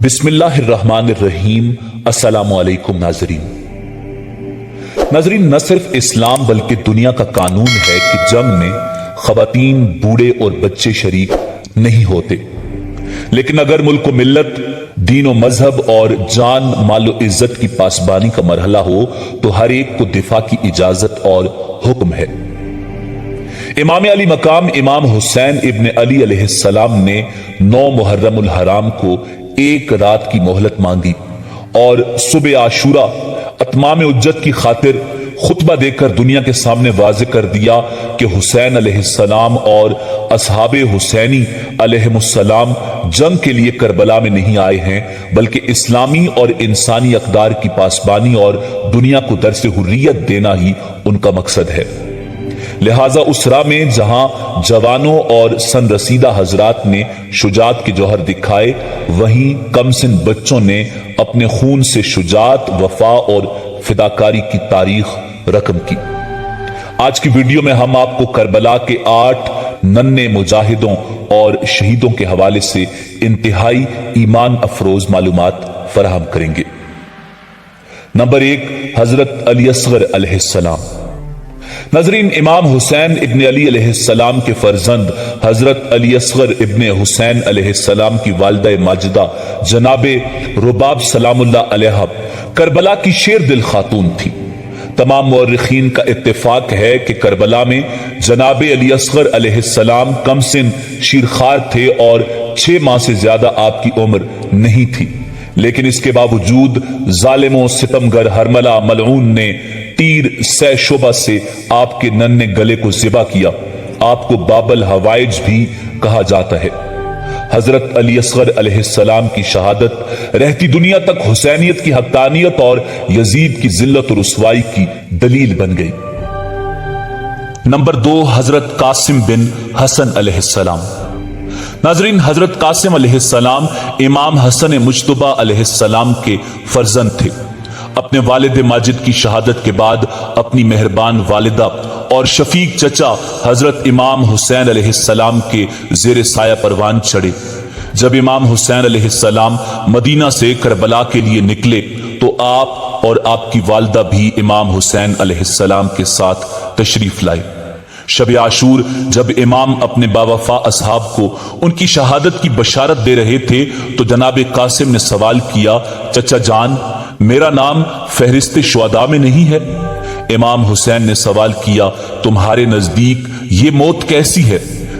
بسم اللہ الرحمن الرحیم۔ السلام علیکم ناظرین۔ نہ صرف اسلام بلکہ دنیا کا قانون ہے کہ جنگ میں خواتین، بوڑھے اور بچے شریک نہیں ہوتے، لیکن اگر ملک و ملت، دین و مذہب اور جان مال و عزت کی پاسبانی کا مرحلہ ہو تو ہر ایک کو دفاع کی اجازت اور حکم ہے۔ امام علی مقام امام حسین ابن علی علیہ السلام نے 9 محرم الحرام کو ایک رات کی مہلت مانگی اور صبح عاشورہ اتمام حجت کی خاطر خطبہ دے کر دنیا کے سامنے واضح کر دیا کہ حسین علیہ السلام اور اصحاب حسینی علیہ السلام جنگ کے لیے کربلا میں نہیں آئے ہیں، بلکہ اسلامی اور انسانی اقدار کی پاسبانی اور دنیا کو درس حریت دینا ہی ان کا مقصد ہے۔ لہٰذا اس راہ میں جہاں جوانوں اور سن رسیدہ حضرات نے شجاعت کے جوہر دکھائے، وہیں کم سن بچوں نے اپنے خون سے شجاعت، وفا اور فداکاری کی تاریخ رقم کی۔ آج کی ویڈیو میں ہم آپ کو کربلا کے 8 ننھے مجاہدوں اور شہیدوں کے حوالے سے انتہائی ایمان افروز معلومات فراہم کریں گے۔ نمبر 1، حضرت علی اصغر علیہ السلام۔ ناظرین، امام حسین ابن علی علیہ السلام کے فرزند حضرت علی اصغر ابن حسین علیہ السلام کی والدہ ماجدہ جناب رباب سلام اللہ علیہ کربلا کی شیر دل خاتون تھی۔ تمام مورخین کا اتفاق ہے کہ کربلا میں جناب علی اصغر علیہ السلام کم سن شیرخوار تھے اور 6 ماہ سے زیادہ آپ کی عمر نہیں تھی، لیکن اس کے باوجود ظالم و ستمگر ہرملہ ملعون نے تیر سہ شعبہ سے آپ کے ننھے گلے کو ذبح کیا۔ آپ کو باب الحوائج بھی کہا جاتا ہے۔ حضرت علی اصغر علیہ السلام کی شہادت رہتی دنیا تک حسینیت کی حقانیت اور یزید کی ذلت و رسوائی کی دلیل بن گئی۔ نمبر 2، حضرت قاسم بن حسن علیہ السلام۔ ناظرین، حضرت قاسم علیہ السلام امام حسن مجتبی علیہ السلام کے فرزند تھے۔ اپنے والد ماجد کی شہادت کے بعد اپنی مہربان والدہ اور شفیق چچا حضرت امام حسین علیہ السلام کے زیر سایہ پروان چڑھے۔ جب امام حسین علیہ السلام مدینہ سے کربلا کے لیے نکلے تو آپ اور آپ کی والدہ بھی امام حسین علیہ السلام کے ساتھ تشریف لائے۔ شب عاشور جب امام اپنے باوفا اصحاب کو ان کی شہادت کی بشارت دے رہے تھے تو جناب قاسم نے سوال کیا، چچا جان، میرا نام فہرست شہداء میں نہیں ہے؟ امام حسین نے سوال کیا، تمہارے نزدیک یہ موت کیسی ہے؟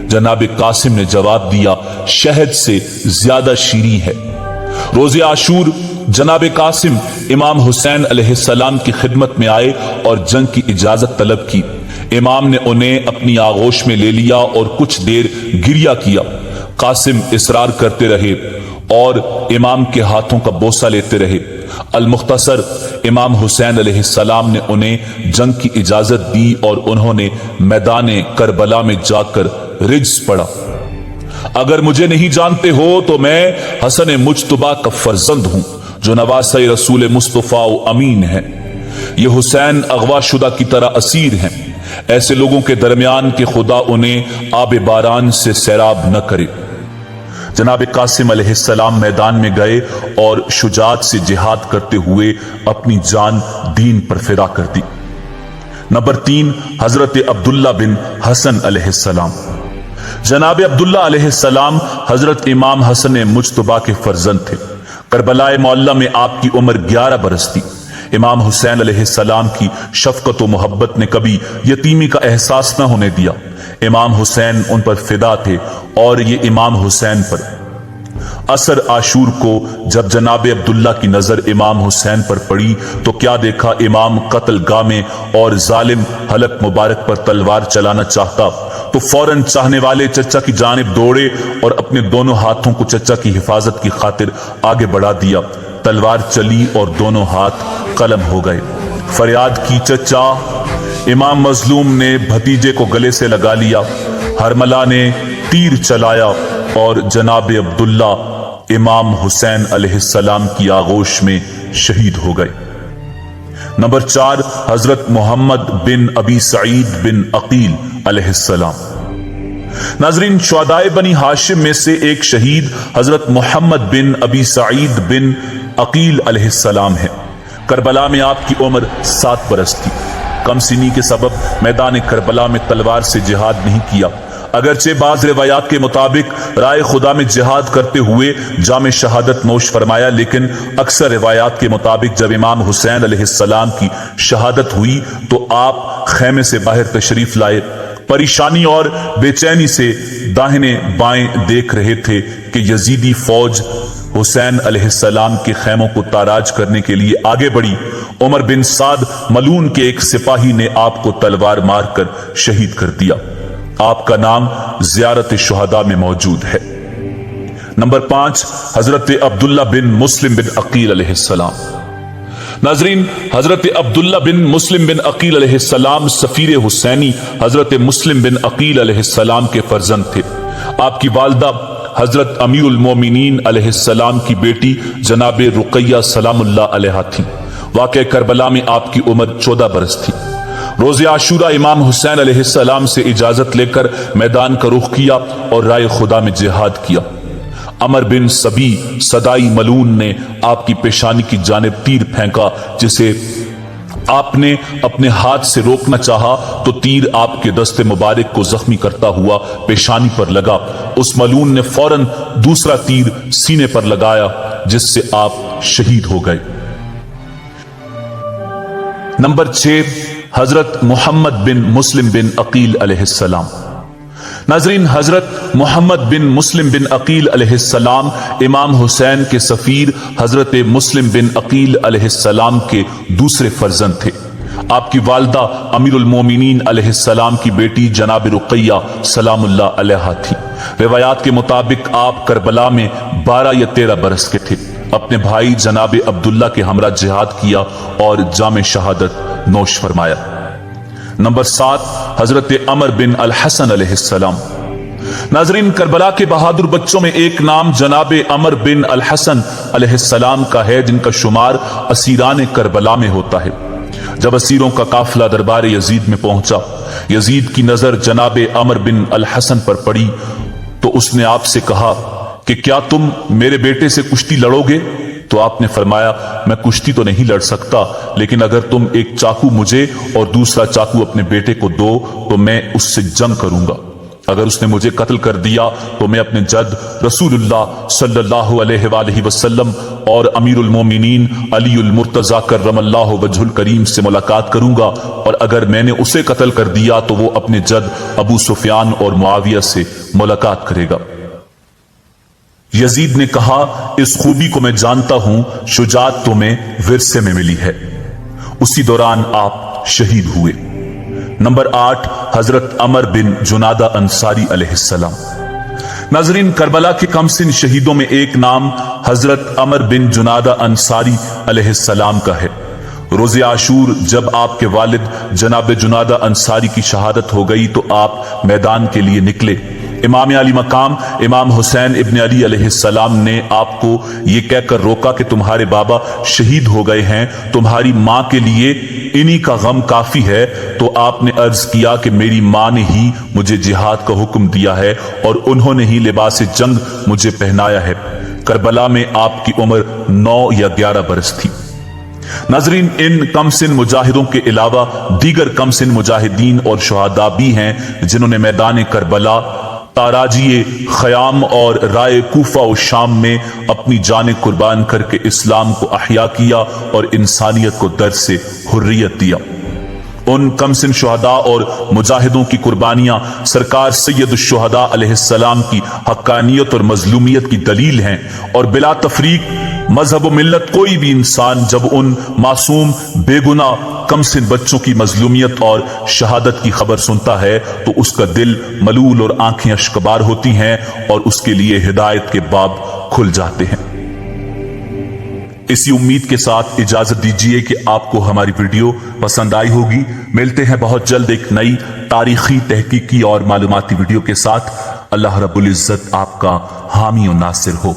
جناب قاسم نے جواب دیا، شہد سے زیادہ شیریں ہے۔ روز عاشور جناب قاسم امام حسین علیہ السلام کی خدمت میں آئے اور جنگ کی اجازت طلب کی۔ امام نے انہیں اپنی آغوش میں لے لیا اور کچھ دیر گریہ کیا۔ قاسم اصرار کرتے رہے اور امام کے ہاتھوں کا بوسہ لیتے رہے۔ المختصر، امام حسین علیہ السلام نے انہیں جنگ کی اجازت دی اور انہوں نے میدان کربلا میں جا کر رجز پڑھا، اگر مجھے نہیں جانتے ہو تو میں حسن مجتبی کا فرزند ہوں جو نواسہ رسول مصطفیٰ و امین ہے۔ یہ حسین اغوا شدہ کی طرح اسیر ہیں، ایسے لوگوں کے درمیان کہ خدا انہیں آب باران سے سیراب نہ کرے۔ جناب قاسم علیہ السلام میدان میں گئے اور شجاعت سے جہاد کرتے ہوئے اپنی جان دین پر فدا کر دی۔ نمبر 3، حضرت عبداللہ بن حسن علیہ السلام۔ جناب عبداللہ علیہ السلام حضرت امام حسن مجتبی کے فرزند تھے۔ کربلا معلی میں آپ کی عمر 11 برس تھی۔ امام حسین علیہ السلام کی شفقت و محبت نے کبھی یتیمی کا احساس نہ ہونے دیا۔ امام حسین ان پر فدا تھے اور یہ امام حسین پر۔ عصر عاشور کو جب جناب عبداللہ کی نظر امام حسین پر پڑی تو کیا دیکھا، امام قتل گاہ میں اور ظالم حلق مبارک پر تلوار چلانا چاہتا تو فوراً چاہنے والے چچا کی جانب دوڑے اور اپنے دونوں ہاتھوں کو چچا کی حفاظت کی خاطر آگے بڑھا دیا۔ تلوار چلی اور دونوں ہاتھ قلم ہو گئے۔ فریاد کی، چچا! امام مظلوم نے بھتیجے کو گلے سے لگا لیا۔ ہرملہ نے تیر چلایا اور جناب عبداللہ امام حسین علیہ السلام کی آغوش میں شہید ہو گئے۔ نمبر 4، حضرت محمد بن ابی سعید بن عقیل علیہ السلام۔ नाजरीन, शुहदाए बनी हाशिम में से एक शहीद हजरत मोहम्मद बिन अबी सईद बिन अकील अलैहिस्सलाम है। करबला में आपकी उम्र 7 बरस थी। कम सिनी के सबब मैदान करबला में तलवार से जिहाद नहीं किया। अगरचे बाज रिवायात के मुताबिक राय खुदा में जिहाद करते हुए जामे शहादत नोश फरमाया, लेकिन अक्सर रिवायात के मुताबिक जब इमाम हुसैन अलैहिस्सलाम की शहादत हुई तो आप खैमे से बाहर तशरीफ लाए। परेशानी और बेचैनी से दाहिने बाएं देख रहे थे कि यजीदी फौज हुसैन अलैहिस्सलाम के खैमों को ताराज करने के लिए आगे बढ़ी। उमर बिन साद मलून के एक सिपाही ने आपको तलवार मारकर शहीद कर दिया। आपका नाम ज़ियारत शुहदा में मौजूद है। नंबर 5, हजरत अब्दुल्ला बिन मुस्लिम बिन अकील अलैहिस्सलाम। नाजरीन, हजरत अब्दुल्ला बिन मुस्लिम बिन अकील अलैहिस्सलाम सफीर हुसैनी हजरत मुस्लिम बिन अकील अलैहिस्सलाम के फर्जंद थे। आपकी वालदा हजरत अमीरुल मोमिनीन अलैहिस्सलाम की बेटी जनाब रुकैया सलामुल्लाह अलैहा थी। वाक़े करबला में आपकी उम्र 14 बरस थी। रोज़े आशूरा इमाम हुसैन अलैहिस्सलाम से इजाजत लेकर मैदान का रुख किया और राय खुदा में जिहाद किया। अमर बिन सबी सदाई मलून ने आपकी पेशानी की जानिब तीर फेंका, जिसे आपने अपने हाथ से रोकना चाहा तो तीर आपके दस्ते मुबारक को जख्मी करता हुआ पेशानी पर लगा। उस मलून ने फौरन दूसरा तीर सीने पर लगाया, जिससे आप शहीद हो गए। नंबर 6, हजरत मोहम्मद बिन मुस्लिम बिन अकील अलैहिस्सलाम। नाजरीन, हजरत मोहम्मद बिन मुस्लिम बिन अकील अलैहिस्सलाम इमाम हुसैन के सफीर हजरत मुस्लिम बिन अकील अलैहिस्सलाम के दूसरे फर्जंद थे। आपकी वालदा अमीरुल मोमिनीन अलैहिस्सलाम की बेटी जनाब रुकैया सलामुल्लाह अलैहा थी। रिवायात के मुताबिक आप करबला में 12 या 13 बरस के थे। अपने भाई जनाब अब्दुल्ला के हमरा जिहाद किया और जामे शहादत नोश फरमाया। नंबर 7, हजरत अमर बिन अल हसन अलैहिस्सलाम। नाजरीन, करबला के बहादुर बच्चों में एक नाम जनाब अमर बिन अल हसन अलैहिस्सलाम का है, जिनका शुमार असीरान करबला में होता है। जब असीरों का काफिला दरबार यजीद में पहुंचा, यजीद की नजर जनाब अमर बिन अल हसन पर पड़ी तो उसने आपसे कहा कि क्या तुम मेरे बेटे से कुश्ती लड़ोगे? तो आपने फरमाया, मैं कुश्ती तो नहीं लड़ सकता, लेकिन अगर तुम एक चाकू मुझे और दूसरा चाकू अपने बेटे को दो तो मैं उससे जंग करूंगा। अगर उसने मुझे कत्ल कर दिया तो मैं अपने जद रसूलुल्लाह सल्लल्लाहु अलैहि वसल्लम और अमीरुल मोमिनीन अलीउल मुर्तजा कर्रमल्लाहु वजहुल करीम से मुलाकात करूंगा, और अगर मैंने उसे कत्ल कर दिया तो वो अपने जद अबू सुफियान और मुआविया से मुलाकात करेगा। यजीद ने कहा, इस खूबी को मैं जानता हूं, शुजात तुम्हें विरसे में मिली है। उसी दौरान आप शहीद हुए। नंबर 8, हजरत अमर बिन जुनादा अंसारी अलैहिस्सलाम। नाजरीन, करबला के कमसिन शहीदों में एक नाम हजरत अमर बिन जुनादा अंसारी अलैहिस्सलाम का है। रोज़े आशूर जब आपके वालिद जनाब जुनादा अंसारी की शहादत हो गई तो आप मैदान के लिए निकले। इमाम अली मकाम इमाम हुसैन इब्न अली अलैहिस्सलाम ने आपको ये कहकर रोका कि तुम्हारे बाबा शहीद हो गए हैं, तुम्हारी मां के लिए इन्हीं का गम काफी है। तो आपने अर्ज किया कि मेरी मां ने ही मुझे जिहाद का हुक्म दिया है और उन्होंने ही लिबास जंग मुझे पहनाया है। करबला में आपकी उम्र 9 या 11 बरस थी। नाजरीन, इन कमसिन मुजाहिदों के अलावा दीगर कमसिन मुजाहिदीन और शुहदा भी हैं जिन्होंने मैदान करबला, ताराजिए खयाम और राय कूफा और शाम में अपनी जान कुर्बान करके इस्लाम को अहया किया और इंसानियत को दर से हुर्रियत दिया। उन कमसिन शुहदा और मुजाहिदों की कुर्बानियां सरकार सैयद शुहदा अलैहिस्सलाम की हक्कानियत और मजलूमियत की दलील हैं, और बिला तफरीक मजहब व मिल्लत कोई भी इंसान जब उन मासूम बेगुना कमसिन बच्चों की मजलूमियत और शहादत की खबर सुनता है तो उसका दिल मलूल और आंखें अश्कबार होती हैं और उसके लिए हिदायत के बाब खुल जाते हैं। इसी उम्मीद के साथ इजाजत दीजिए कि आपको हमारी वीडियो पसंद आई होगी। मिलते हैं बहुत जल्द एक नई तारीखी, तहकीकी और मालूमाती वीडियो के साथ। अल्लाह रब्बुल इज्जत आपका हामी और नासिर हो।